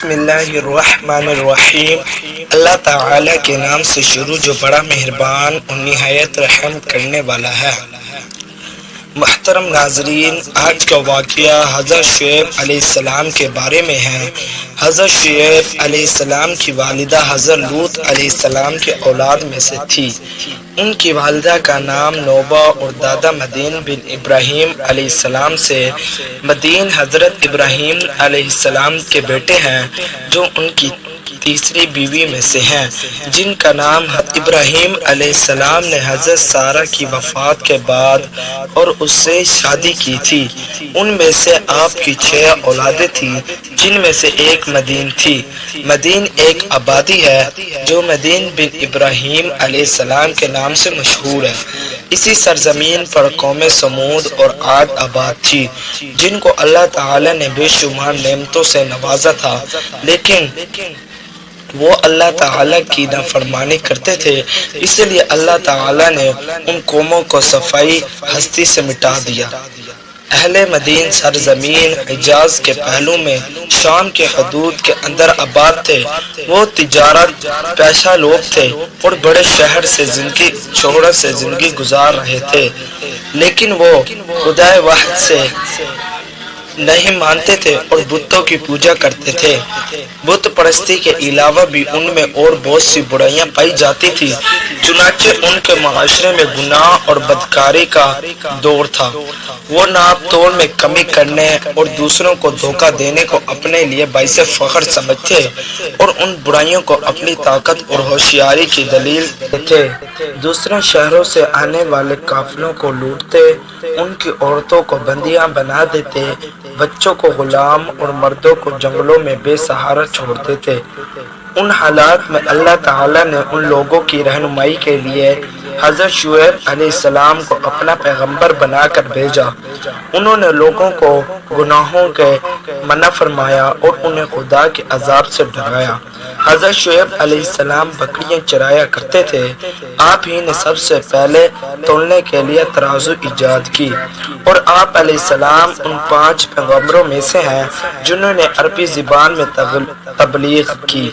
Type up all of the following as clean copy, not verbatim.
بسم اللہ الرحمن الرحیم۔ اللہ تعالی کے نام سے شروع جو بڑا مہربان اور نہایت رحم کرنے والا ہے۔ محترم ناظرین، آج کا واقعہ حضرت شعیب علیہ السلام کے بارے میں ہے۔ حضرت شعیب علیہ السلام کی والدہ حضرت لوط علیہ السلام کے اولاد میں سے تھی۔ ان کی والدہ کا نام نوبہ اور دادا مدین بن ابراہیم علیہ السلام سے۔ مدین حضرت ابراہیم علیہ السلام کے بیٹے ہیں جو ان کی تیسری بیوی میں سے ہیں، جن کا نام ابراہیم علیہ السلام نے حضرت سارہ کی وفات کے بعد اور اس سے شادی کی تھی۔ ان میں سے آپ کی 6 اولادیں تھیں، جن میں سے ایک مدین تھی۔ مدین ایک آبادی ہے جو مدین بن ابراہیم علیہ السلام کے نام سے مشہور ہے۔ اسی سرزمین پر قوم سمود اور عاد آباد تھی، جن کو اللہ تعالی نے بے شمار نعمتوں سے نوازا تھا، لیکن وہ اللہ تعالی کی نافرمانی کرتے تھے، اس لیے اللہ تعالی نے ان قوموں کو صفائی ہستی سے مٹا دیا۔ اہل مدین سرزمین حجاز کے پہلو میں شام کے حدود کے اندر آباد تھے۔ وہ تجارت پیشہ لوگ تھے اور بڑے شہرت سے زندگی گزار رہے تھے، لیکن وہ خدائے واحد سے نہیں مانتے تھے اور بتوں کی پوجا کرتے تھے۔ بت پرستی کے علاوہ بھی ان میں اور بہت سی برائیاں پائی جاتی تھی، چنانچہ ان کے معاشرے میں گناہ اور بدکاری کا دور تھا۔ وہ ناپ تول میں کمی کرنے اور دوسروں کو دھوکہ دینے کو اپنے لیے باعث فخر سمجھتے اور ان برائیوں کو اپنی طاقت اور ہوشیاری کی دلیل دیتے۔ دوسرے شہروں سے آنے والے قافلوں کو لوٹتے، ان کی عورتوں کو بندیاں بنا دیتے، بچوں کو غلام اور مردوں کو جنگلوں میں بے سہارا چھوڑ دیتے۔ ان حالات میں اللہ تعالی نے ان لوگوں کی رہنمائی کے لیے حضرت شعیب علیہ السلام کو اپنا پیغمبر بنا کر بھیجا۔ انہوں نے لوگوں کو گناہوں کے منع فرمایا اور انہیں خدا کے عذاب سے ڈرایا۔ حضرت شعیب علیہ السلام بکریاں چرایا کرتے تھے۔ آپ ہی نے سب سے پہلے تولنے کے لیے ترازو ایجاد کی، اور آپ علیہ السلام ان 5 پیغمبروں میں سے ہیں جنہوں نے عربی زبان میں تبلیغ کی،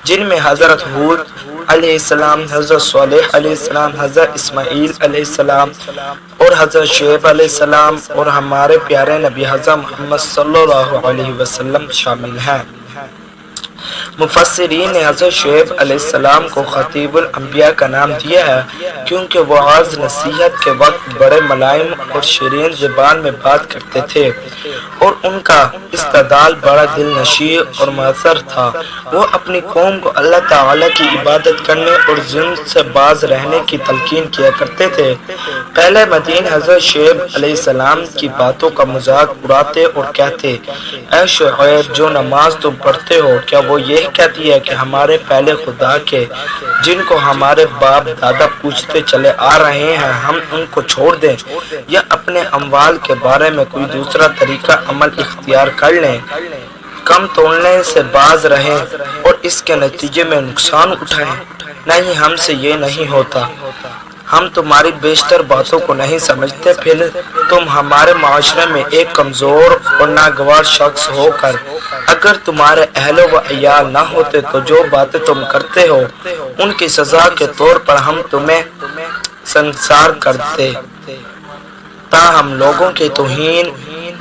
جن میں حضرت ہود علیہ السلام، حضرت صالح علیہ السلام، حضرت اسماعیل علیہ السلام اور حضرت شعیب علیہ السلام اور ہمارے پیارے نبی حضرت محمد صلی اللہ علیہ وسلم شامل ہیں۔ مفسرین نے حضرت شعیب علیہ السلام کو خطیب الانبیاء کا نام دیا ہے، کیونکہ وہ وعظ نصیحت کے وقت بڑے ملائم اور شیرین زبان میں بات کرتے تھے، اور ان کا استدلال بڑا دل نشیں اور مؤثر تھا۔ وہ اپنی قوم کو اللہ تعالی کی عبادت کرنے اور ظلم سے باز رہنے کی تلقین کیا کرتے تھے۔ پہلے مدین حضرت شعیب علیہ السلام کی باتوں کا مذاق اڑاتے اور کہتے، اے شعیب، جو نماز تم پڑھتے ہو، کیا وہ یہ کہتی ہے کہ ہمارے پہلے خدا کے جن کو ہمارے باپ دادا پوجتے چلے آ رہے ہیں ہم ان کو چھوڑ دیں، یا اپنے اموال کے بارے میں کوئی دوسرا طریقہ عمل اختیار کر لیں، کم تولنے سے باز رہیں اور اس کے نتیجے میں نقصان اٹھائیں؟ نہیں، ہم سے یہ نہیں ہوتا۔ ہم تمہاری بیشتر باتوں کو نہیں سمجھتے، پھر تم ہمارے معاشرے میں ایک کمزور اور ناگوار شخص ہو کر اگر تمہارے اہل و عیال نہ ہوتے تو جو باتیں تم کرتے ہو ان کی سزا کے طور پر ہم تمہیں سنسار کرتے۔ تاہم لوگوں کی توہین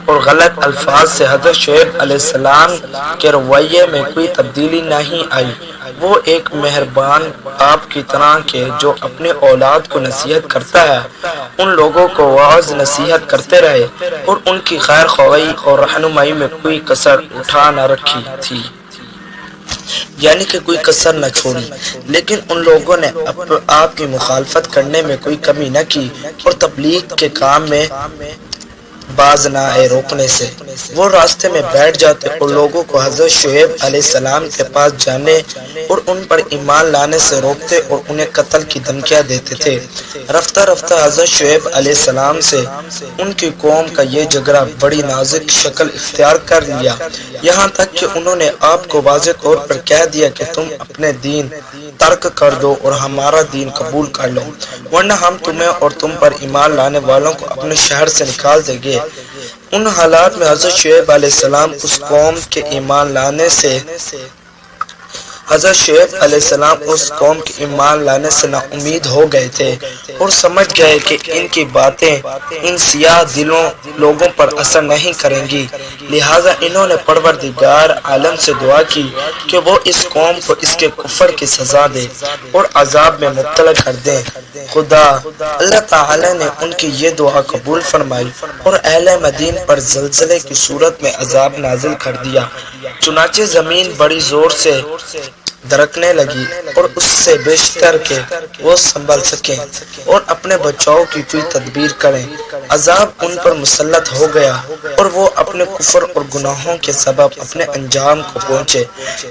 اور غلط الفاظ سے حضرت شعیب علیہ السلام کے رویے میں کوئی تبدیلی نہیں آئی۔ وہ ایک مہربان باپ کی طرح کے جو اپنی اولاد کو نصیحت کرتا ہے، ان لوگوں کو وعظ نصیحت کرتے رہے اور ان کی خیر خواہی اور رہنمائی میں کوئی کسر اٹھا نہ رکھی تھی، یعنی کہ کوئی کسر نہ چھوڑی، لیکن ان لوگوں نے آپ کی مخالفت کرنے میں کوئی کمی نہ کی اور تبلیغ کے کام میں باز نہ آئے روکنے سے۔ وہ راستے میں بیٹھ جاتے اور لوگوں کو حضرت شعیب علیہ السلام کے پاس جانے اور ان پر ایمان لانے سے روکتے اور انہیں قتل کی دھمکیاں دیتے تھے۔ رفتہ رفتہ حضرت شعیب علیہ السلام سے ان کی قوم کا یہ جھگڑا بڑی نازک شکل اختیار کر لیا، یہاں تک کہ انہوں نے آپ کو واضح طور پر کہہ دیا کہ تم اپنے دین ترک کر دو اور ہمارا دین قبول کر لو، ورنہ ہم تمہیں اور تم پر ایمان لانے والوں کو اپنے شہر سے نکال دیں گے۔ ان حالات میں حضرت شعیب علیہ السلام اس قوم کے ایمان لانے سے نا امید ہو گئے تھے اور سمجھ گئے کہ ان کی باتیں ان سیاہ دلوں لوگوں پر اثر نہیں کریں گی، لہٰذا انہوں نے پروردگار عالم سے دعا کی کہ وہ اس قوم کو اس کے کفر کی سزا دے اور عذاب میں مبتلا کر دیں۔ خدا اللہ تعالی نے ان کی یہ دعا قبول فرمائی اور اہل مدین پر زلزلے کی صورت میں عذاب نازل کر دیا، چنانچہ زمین بڑی زور سے درکنے لگی اور اس سے بیشتر کہ وہ سنبھل سکیں اور اپنے بچاؤ کی کوئی تدبیر کریں۔ عذاب ان پر مسلط ہو گیا اور وہ اپنے کفر اور گناہوں کے سبب اپنے انجام کو پہنچے،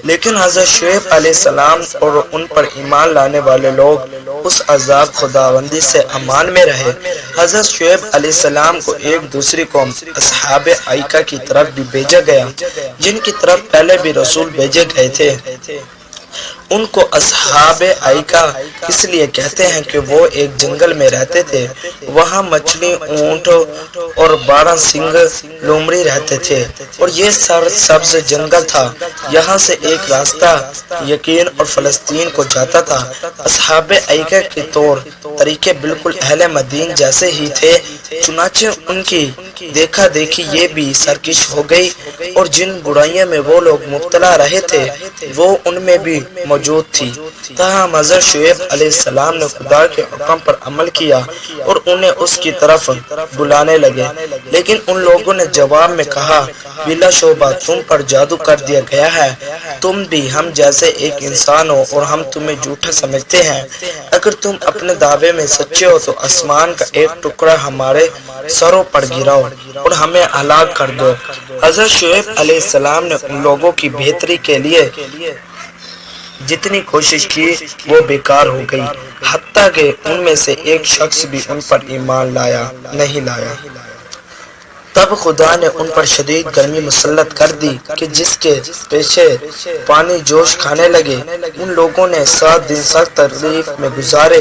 لیکن حضرت شعیب علیہ السلام اور ان پر ایمان لانے والے لوگ اس عذاب خداوندی سے امان میں رہے۔ حضرت شعیب علیہ السلام کو ایک دوسری قوم اصحاب ایکا کی طرف بھی بھیجا گیا، جن کی طرف پہلے بھی رسول بھیجے گئے تھے۔ ان کو اصحاب ایکا اس لیے کہتے ہیں کہ وہ ایک جنگل میں رہتے تھے، وہاں مچھلی، اونٹ اور 12 سنگ لومڑی رہتے تھے اور یہ سرسبز جنگل تھا۔ یہاں سے ایک راستہ یقین اور فلسطین کو جاتا تھا۔ اصحاب ایکا کے طور طریقے بالکل اہل مدین جیسے ہی تھے، چنانچہ ان کی دیکھا دیکھی یہ بھی سرکش ہو گئی اور جن برائیوں میں وہ لوگ مبتلا رہے تھے وہ ان میں بھی موجود تھی۔ تاہم حضرت شعیب علیہ السلام نے خدا کے حکم پر عمل کیا اور انہیں اس کی طرف بلانے لگے، لیکن ان لوگوں نے جواب میں کہا، بلا شبہ تم پر جادو کر دیا گیا ہے، تم بھی ہم جیسے ایک انسان ہو اور ہم تمہیں جھوٹا سمجھتے ہیں۔ اگر تم اپنے دعوے میں سچے ہو تو آسمان کا ایک ٹکڑا ہمارے سروں پر گراؤ اور ہمیں ہلاک کر دو۔ حضرت شعیب علیہ السلام نے ان لوگوں کی بہتری کے لیے جتنی کوشش کی وہ بیکار ہو گئی، حتیٰ کہ ان میں سے ایک شخص بھی ان پر ایمان نہیں لایا۔ تب خدا نے ان پر شدید گرمی مسلط کر دی کہ جس کے پیچھے پانی جوش کھانے لگے۔ ان لوگوں نے 7 دن سخت تکلیف میں گزارے۔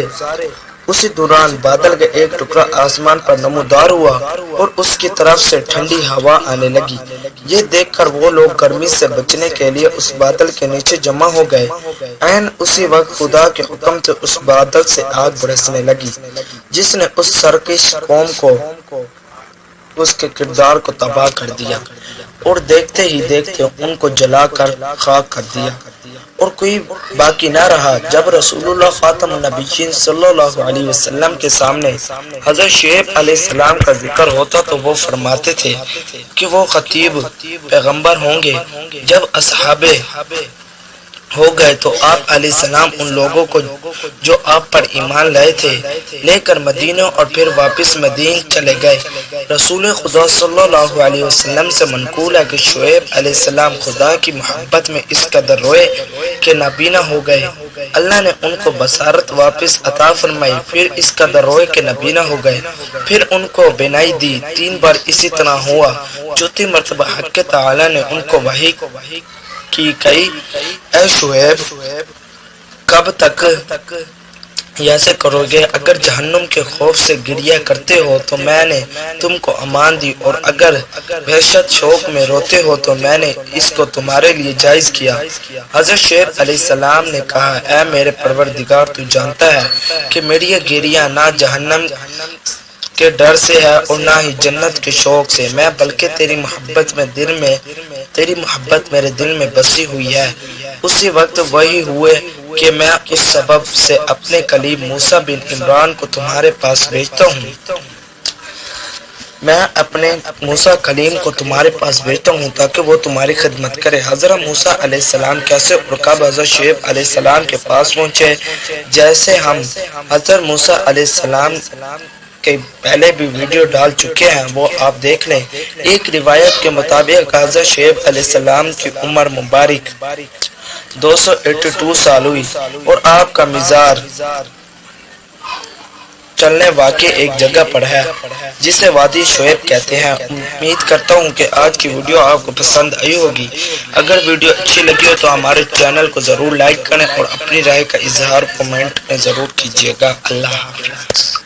اسی دوران بادل کا ایک ٹکڑا آسمان پر نمودار ہوا اور اس کی طرف سے ٹھنڈی ہوا آنے لگی۔ یہ دیکھ کر وہ لوگ گرمی سے بچنے کے لیے اس بادل کے نیچے جمع ہو گئے۔ عین اسی وقت خدا کے حکم سے اس بادل سے آگ برسنے لگی، جس نے اس سرکش قوم کو اس کے کردار کو تباہ کر دیا اور دیکھتے ہی دیکھتے ان کو جلا کر خاک کر دیا اور کوئی باقی نہ رہا۔ جب رسول اللہ خاتم النبیین صلی اللہ علیہ وسلم کے سامنے حضرت شعیب علیہ السلام کا ذکر ہوتا تو وہ فرماتے تھے کہ وہ خطیب پیغمبر ہوں گے۔ جب اصحاب ہو گئے تو آپ علیہ السلام ان لوگوں کو جو آپ پر ایمان لائے تھے لے کر مدینہ اور پھر واپس مدین چلے گئے۔ رسول خدا صلی اللہ علیہ وسلم سے منقول ہے کہ شعیب علیہ السلام خدا کی محبت میں اس قدر روئے کہ نابینا ہو گئے۔ اللہ نے ان کو بصارت واپس عطا فرمائی، پھر اس قدر روئے کہ نابینا ہو گئے، پھر ان کو بینائی دی۔ 3 بار اسی طرح ہوا۔ چوتھی مرتبہ حق تعالی نے ان کو وحی کی کئی، اے شعیب کب تک ایسے کرو گے؟ اگر جہنم کے خوف سے گریہ کرتے ہو تو میں نے تم کو امان دی، اور اگر وحشت شوق میں روتے ہو تو میں نے اس کو تمہارے لیے جائز کیا۔ حضرت شعیب علیہ السلام نے کہا، اے میرے پروردگار، تو جانتا ہے کہ میری یہ گریہ نہ جہنم کے ڈر سے ہے اور نہ ہی جنت کے شوق سے، میں بلکہ تیری محبت میرے دل میں بسی ہوئی ہے۔ اسی وقت وہی ہوئے کہ میں اس سبب سے اپنے کلیم موسیٰ بن عمران کو تمہارے پاس بھیجتا ہوں۔ میں اپنے موسیٰ کلیم کو تمہارے پاس بھیجتا ہوں تاکہ وہ تمہاری خدمت کرے۔ حضرت موسیٰ علیہ السلام کیسے اور کب حضرت شعیب علیہ السلام کے پاس پہنچے، جیسے ہم حضرت موسیٰ علیہ السلام کے پہلے بھی ویڈیو ڈال چکے ہیں، وہ آپ دیکھ لیں۔ ایک روایت کے مطابق حضرت شعیب علیہ السلام کی عمر مبارک 282 سال ہوئی اور آپ کا مزار چلنے واقع ایک جگہ پر ہے جسے وادی شعیب کہتے ہیں۔ امید کرتا ہوں کہ آج کی ویڈیو آپ کو پسند آئی ہوگی۔ اگر ویڈیو اچھی لگی ہو تو ہمارے چینل کو ضرور لائک کریں اور اپنی رائے کا اظہار کمنٹ میں ضرور کیجیے گا۔ اللہ حافظ۔